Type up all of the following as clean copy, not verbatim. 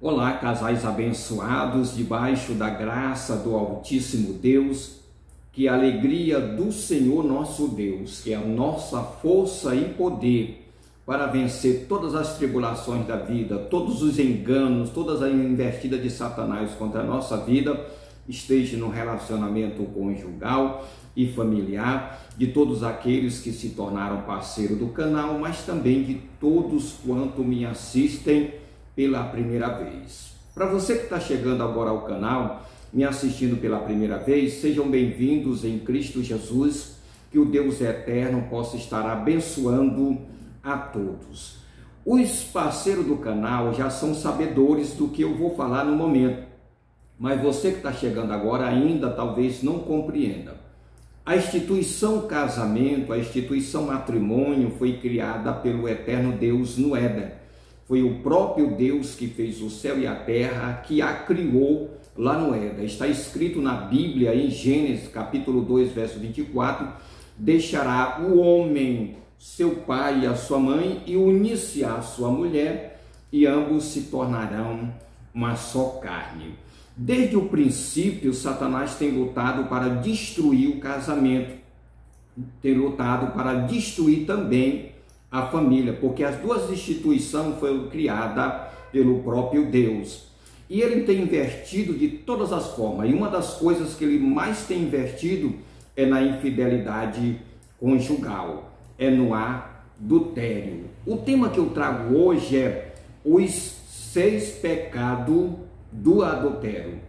Olá, casais abençoados, debaixo da graça do Altíssimo Deus, que a alegria do Senhor nosso Deus, que é a nossa força e poder para vencer todas as tribulações da vida, todos os enganos, todas as investidas de Satanás contra a nossa vida, esteja no relacionamento conjugal e familiar, de todos aqueles que se tornaram parceiro do canal, mas também de todos quanto me assistem pela primeira vez. Para você que está chegando agora ao canal, me assistindo pela primeira vez, sejam bem-vindos em Cristo Jesus, que o Deus eterno possa estar abençoando a todos. Os parceiros do canal já são sabedores do que eu vou falar no momento, mas você que está chegando agora ainda talvez não compreenda. A instituição casamento, a instituição matrimônio foi criada pelo eterno Deus no Éden. Foi o próprio Deus que fez o céu e a terra, que a criou lá no Éden. Está escrito na Bíblia, em Gênesis capítulo 2, verso 24, deixará o homem, seu pai e a sua mãe, e unir-se à sua mulher, e ambos se tornarão uma só carne. Desde o princípio, Satanás tem lutado para destruir o casamento, tem lutado para destruir também a família, porque as duas instituições foram criadas pelo próprio Deus. E ele tem investido de todas as formas, e uma das coisas que ele mais tem investido é na infidelidade conjugal, é no adultério. O tema que eu trago hoje é os 6 pecados do adultério.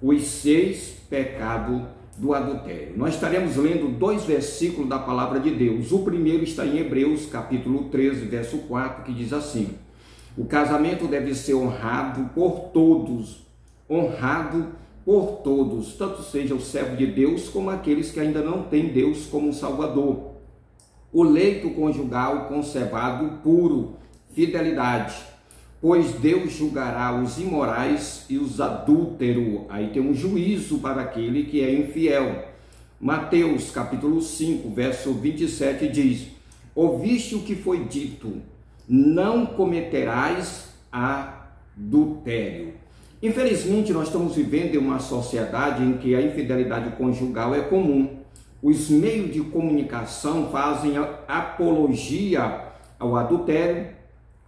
Os 6 pecados do adultério. Nós estaremos lendo 2 versículos da palavra de Deus. O primeiro está em Hebreus, capítulo 13, verso 4, que diz assim: o casamento deve ser honrado por todos, tanto seja o servo de Deus como aqueles que ainda não têm Deus como Salvador. O leito conjugal conservado puro, fidelidade, pois Deus julgará os imorais e os adúlteros. Aí tem um juízo para aquele que é infiel. Mateus capítulo 5, verso 27 diz: ouviste o que foi dito, não cometerás adultério. Infelizmente, nós estamos vivendo em uma sociedade em que a infidelidade conjugal é comum. Os meios de comunicação fazem apologia ao adultério,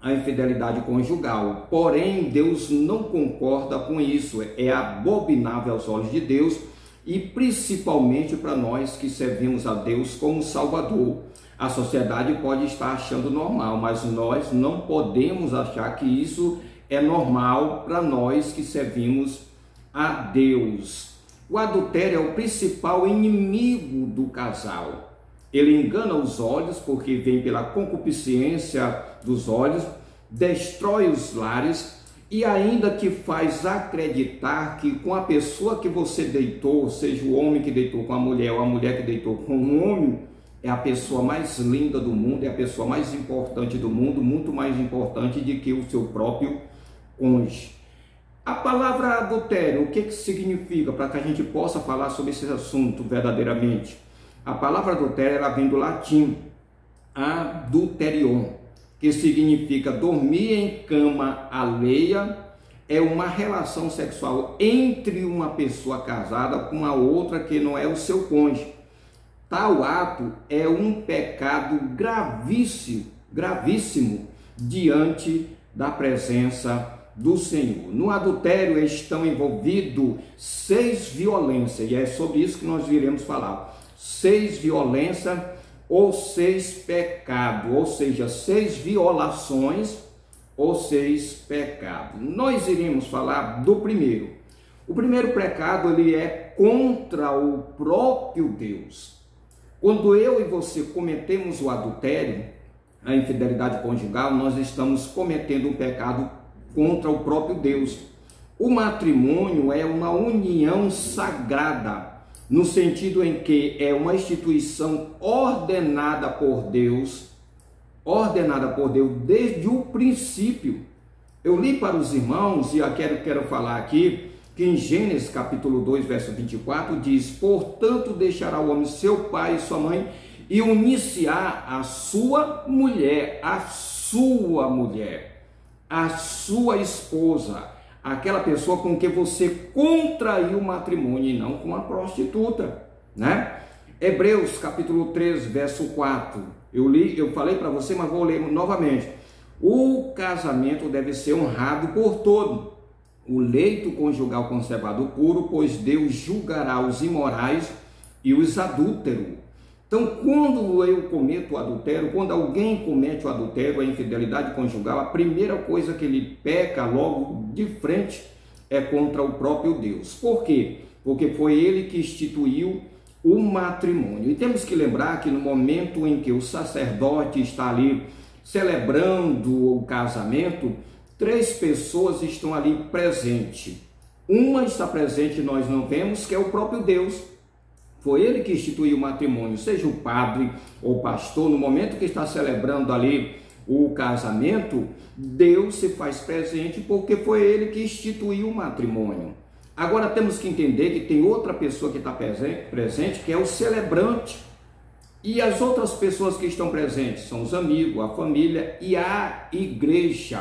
a infidelidade conjugal, porém Deus não concorda com isso, é abominável aos olhos de Deus, e principalmente para nós que servimos a Deus como Salvador. A sociedade pode estar achando normal, mas nós não podemos achar que isso é normal para nós que servimos a Deus. O adultério é o principal inimigo do casal. Ele engana os olhos, porque vem pela concupiscência dos olhos, destrói os lares e ainda te faz acreditar que com a pessoa que você deitou, seja o homem que deitou com a mulher ou a mulher que deitou com o homem, é a pessoa mais linda do mundo, é a pessoa mais importante do mundo, muito mais importante do que o seu próprio cônjuge. A palavra adultério, o que significa, para que a gente possa falar sobre esse assunto verdadeiramente? A palavra adultério, ela vem do latim adulterion, que significa dormir em cama alheia. É uma relação sexual entre uma pessoa casada com a outra que não é o seu cônjuge. Tal ato é um pecado gravíssimo diante da presença do Senhor. No adultério estão envolvidos 6 violências, e é sobre isso que nós iremos falar. 6 violências ou 6 pecados, ou seja, 6 violações ou 6 pecados. Nós iremos falar do primeiro. O primeiro pecado, ele é contra o próprio Deus. Quando eu e você cometemos o adultério, a infidelidade conjugal, nós estamos cometendo um pecado contra o próprio Deus. O matrimônio é uma união sagrada, no sentido em que é uma instituição ordenada por Deus desde o princípio. Eu li para os irmãos e eu quero falar aqui que em Gênesis capítulo 2, verso 24 diz: portanto deixará o homem seu pai e sua mãe e unir-se-á a sua mulher, a sua esposa, aquela pessoa com que você contraiu o matrimônio e não com a prostituta, né? Hebreus capítulo 3, verso 4. Eu falei para você, mas vou ler novamente. O casamento deve ser honrado por todo. O leito conjugal conservado puro, pois Deus julgará os imorais e os adúlteros. Então, quando eu cometo o adultério, quando alguém comete o adultério, a infidelidade conjugal, a primeira coisa que ele peca logo de frente é contra o próprio Deus. Por quê? Porque foi ele que instituiu o matrimônio. E temos que lembrar que no momento em que o sacerdote está ali celebrando o casamento, 3 pessoas estão ali presentes. Uma está presente, nós não vemos, que é o próprio Deus. Foi ele que instituiu o matrimônio, seja o padre ou o pastor, no momento que está celebrando ali o casamento, Deus se faz presente porque foi ele que instituiu o matrimônio. Agora temos que entender que tem outra pessoa que está presente, que é o celebrante. E as outras pessoas que estão presentes são os amigos, a família e a igreja,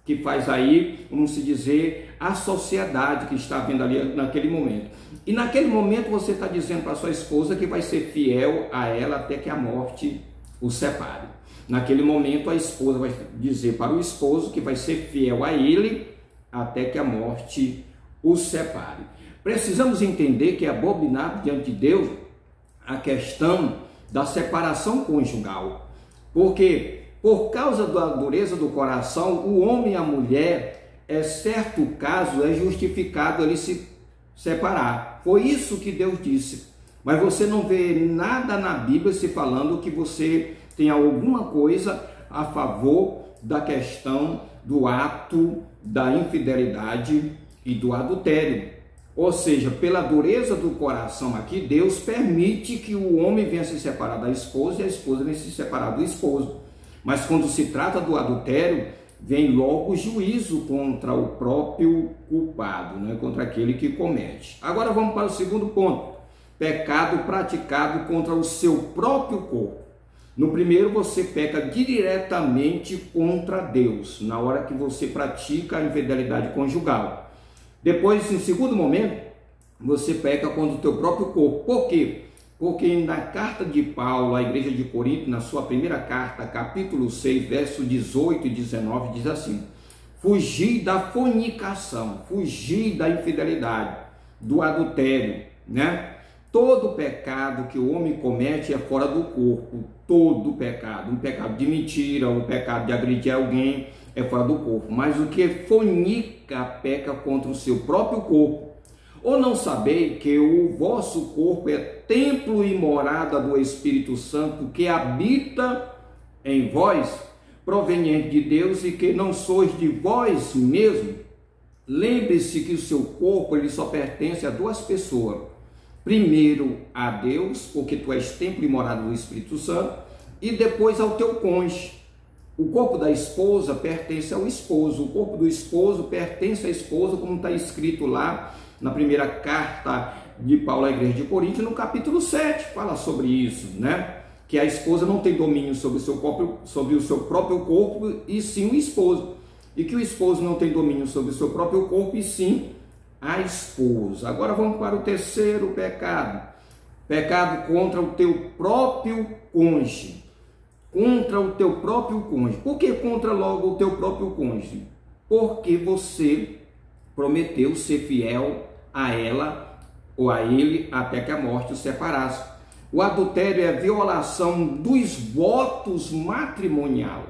que faz aí, vamos se dizer, a sociedade que está vindo ali naquele momento. E naquele momento você está dizendo para sua esposa que vai ser fiel a ela até que a morte o separe. Naquele momento a esposa vai dizer para o esposo que vai ser fiel a ele até que a morte o separe. Precisamos entender que é abominável diante de Deus a questão da separação conjugal. Porque por causa da dureza do coração, o homem e a mulher, é certo caso, é justificado ele se separar. Foi isso que Deus disse. Mas você não vê nada na Bíblia se falando que você tem alguma coisa a favor da questão do ato da infidelidade e do adultério. Ou seja, pela dureza do coração aqui, Deus permite que o homem venha se separar da esposa e a esposa venha se separar do esposo. Mas quando se trata do adultério, vem logo o juízo contra o próprio culpado, né? Contra aquele que comete. Agora vamos para o segundo ponto. Pecado praticado contra o seu próprio corpo. No primeiro, você peca diretamente contra Deus, na hora que você pratica a infidelidade conjugal. Depois, em segundo momento, você peca contra o teu próprio corpo. Por quê? Porque na carta de Paulo à igreja de Corinto, na sua primeira carta, capítulo 6, verso 18 e 19, diz assim: fugir da fornicação, fugir da infidelidade, do adultério, né? Todo pecado que o homem comete é fora do corpo, todo pecado, um pecado de mentira, um pecado de agredir alguém é fora do corpo, mas o que fornica peca contra o seu próprio corpo. Ou não sabeis que o vosso corpo é templo e morada do Espírito Santo que habita em vós, proveniente de Deus, e que não sois de vós mesmo? Lembre-se que o seu corpo ele só pertence a 2 pessoas. Primeiro a Deus, porque tu és templo e morada do Espírito Santo, e depois ao teu cônjuge. O corpo da esposa pertence ao esposo, o corpo do esposo pertence à esposa, como está escrito lá na primeira carta de Paulo à igreja de Corinto, no capítulo 7, fala sobre isso, né? Que a esposa não tem domínio sobre o seu próprio corpo, e sim o esposo. E que o esposo não tem domínio sobre o seu próprio corpo, e sim a esposa. Agora vamos para o terceiro pecado. Pecado contra o teu próprio cônjuge. Contra o teu próprio cônjuge. Por que contra logo o teu próprio cônjuge? Porque você prometeu ser fiel a ela ou a ele até que a morte o separasse. O adultério é a violação dos votos matrimonial.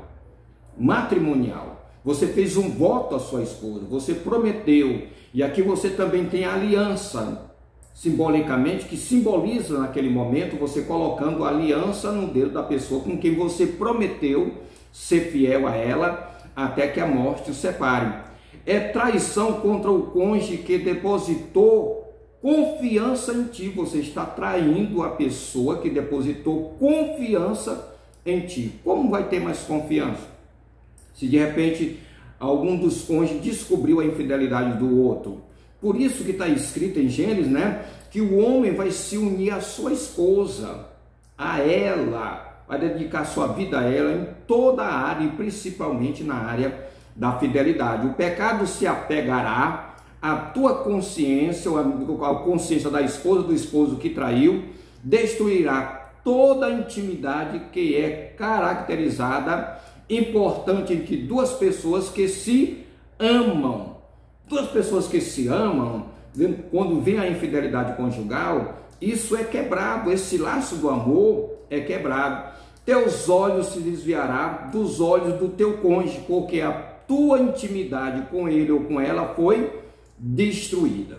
Você fez um voto à sua esposa, você prometeu, e aqui você também tem a aliança, simbolicamente, que simboliza naquele momento você colocando a aliança no dedo da pessoa com quem você prometeu ser fiel a ela até que a morte o separe. É traição contra o cônjuge que depositou confiança em ti. Você está traindo a pessoa que depositou confiança em ti. Como vai ter mais confiança? Se de repente algum dos cônjuges descobriu a infidelidade do outro. Por isso que está escrito em Gênesis, né? Que o homem vai se unir à sua esposa, a ela, vai dedicar sua vida a ela em toda a área, e principalmente na área da fidelidade. O pecado se apegará à tua consciência, ou à consciência da esposa, do esposo que traiu, destruirá toda a intimidade que é caracterizada, importante entre duas pessoas que se amam. Duas pessoas que se amam, quando vem a infidelidade conjugal, isso é quebrado, esse laço do amor é quebrado. Teus olhos se desviará dos olhos do teu cônjuge, porque a tua intimidade com ele ou com ela foi destruída.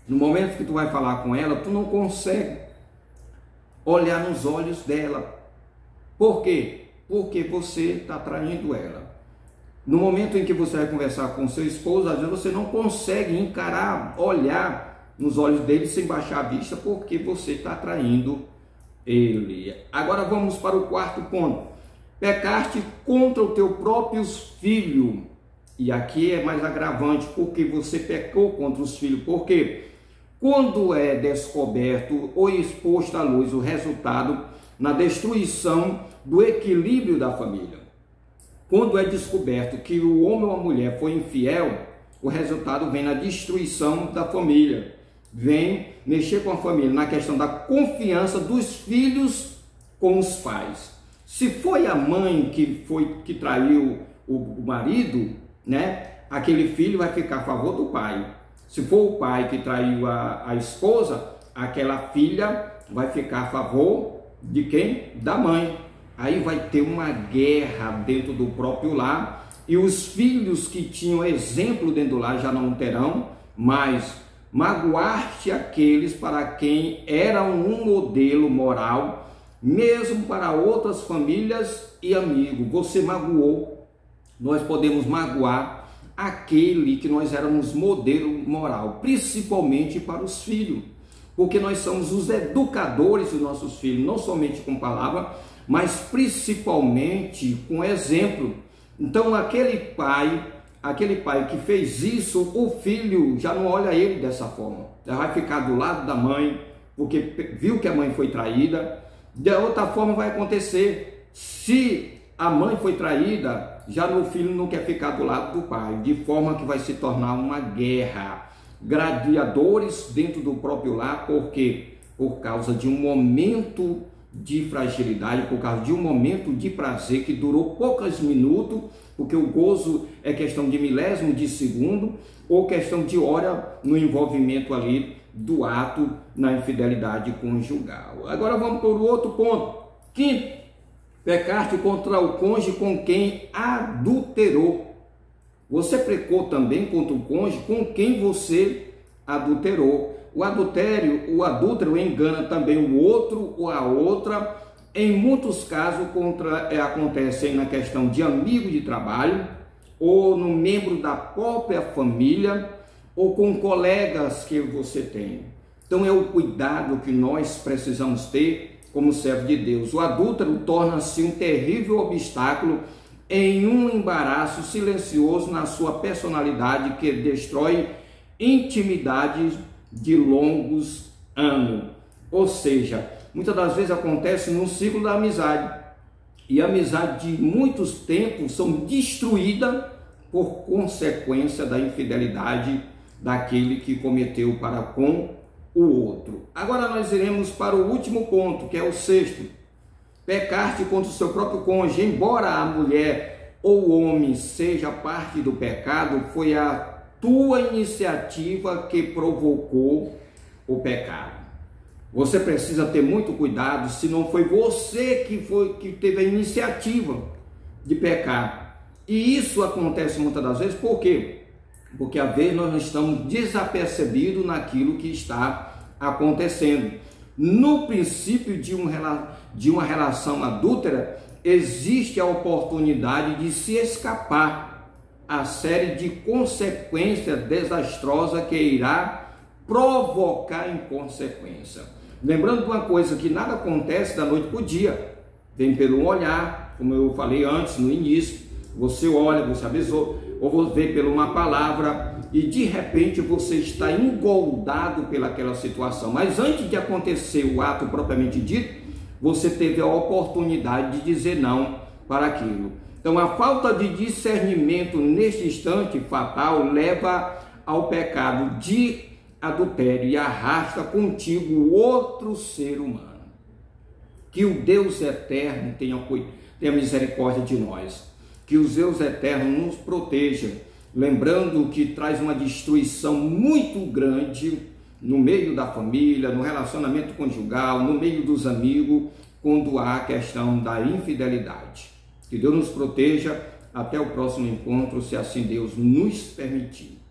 No momento que tu vai falar com ela, tu não consegue olhar nos olhos dela. Por quê? Porque você está traindo ela. No momento em que você vai conversar com seu esposo, às vezes você não consegue encarar, olhar nos olhos dele sem baixar a vista, porque você está traindo ele. Agora vamos para o quarto ponto. Pecaste contra o teu próprio filho. E aqui é mais agravante, porque você pecou contra os filhos. Por quê? Quando é descoberto ou exposto à luz o resultado na destruição do equilíbrio da família. Quando é descoberto que o homem ou a mulher foi infiel, o resultado vem na destruição da família. Vem mexer com a família na questão da confiança dos filhos com os pais. Se foi a mãe que traiu o marido, né, aquele filho vai ficar a favor do pai. Se for o pai que traiu a esposa, aquela filha vai ficar a favor de quem? Da mãe. Aí vai ter uma guerra dentro do próprio lar, e os filhos que tinham exemplo dentro do lar já não terão mais. Magoaste aqueles para quem era um modelo moral, mesmo para outras famílias e amigos. Você magoou. Nós podemos magoar aquele que nós éramos modelo moral, principalmente para os filhos, porque nós somos os educadores dos nossos filhos, não somente com palavra, mas principalmente com exemplo. Então aquele pai que fez isso, o filho já não olha ele dessa forma, já vai ficar do lado da mãe, porque viu que a mãe foi traída. De outra forma vai acontecer, se a mãe foi traída, já o filho não quer ficar do lado do pai, de forma que vai se tornar uma guerra, gladiadores dentro do próprio lar. Por quê? Por causa de um momento de fragilidade, por causa de um momento de prazer que durou poucos minutos, porque o gozo é questão de milésimo de segundo, ou questão de hora no envolvimento ali do ato na infidelidade conjugal. Agora vamos para o outro ponto. Quinto, pecaste contra o cônjuge com quem adulterou. Você pecou também contra o cônjuge com quem você adulterou. O adúltero engana também o outro ou a outra. Em muitos casos acontecem na questão de amigo de trabalho, ou no membro da própria família, ou com colegas que você tem. Então é o cuidado que nós precisamos ter como servo de Deus. O adúltero torna-se um terrível obstáculo em um embaraço silencioso na sua personalidade, que destrói intimidades de longos anos. Ou seja, muitas das vezes acontece no ciclo da amizade, e a amizade de muitos tempos são destruídas por consequência da infidelidade daquele que cometeu para com o outro. Agora nós iremos para o último ponto, que é o sexto. Pecaste contra o seu próprio cônjuge. Embora a mulher ou o homem seja parte do pecado, foi a tua iniciativa que provocou o pecado. Você precisa ter muito cuidado, se não foi você que teve a iniciativa de pecar. E isso acontece muitas das vezes, por quê? Porque às vezes nós não estamos desapercebidos naquilo que está acontecendo. No princípio de uma relação adúltera, existe a oportunidade de se escapar a série de consequências desastrosas que irá provocar em consequência. Lembrando de uma coisa, que nada acontece da noite para o dia, vem pelo olhar, como eu falei antes no início. Você olha, você avisou, ou você vê por uma palavra e de repente você está engoldado pelaquela situação. Mas antes de acontecer o ato propriamente dito, você teve a oportunidade de dizer não para aquilo. Então, a falta de discernimento neste instante fatal leva ao pecado de adultério e arrasta contigo outro ser humano. Que o Deus eterno tenha misericórdia de nós. Que o Deus eterno nos proteja, lembrando que traz uma destruição muito grande no meio da família, no relacionamento conjugal, no meio dos amigos, quando há a questão da infidelidade. Que Deus nos proteja. Até o próximo encontro, se assim Deus nos permitir.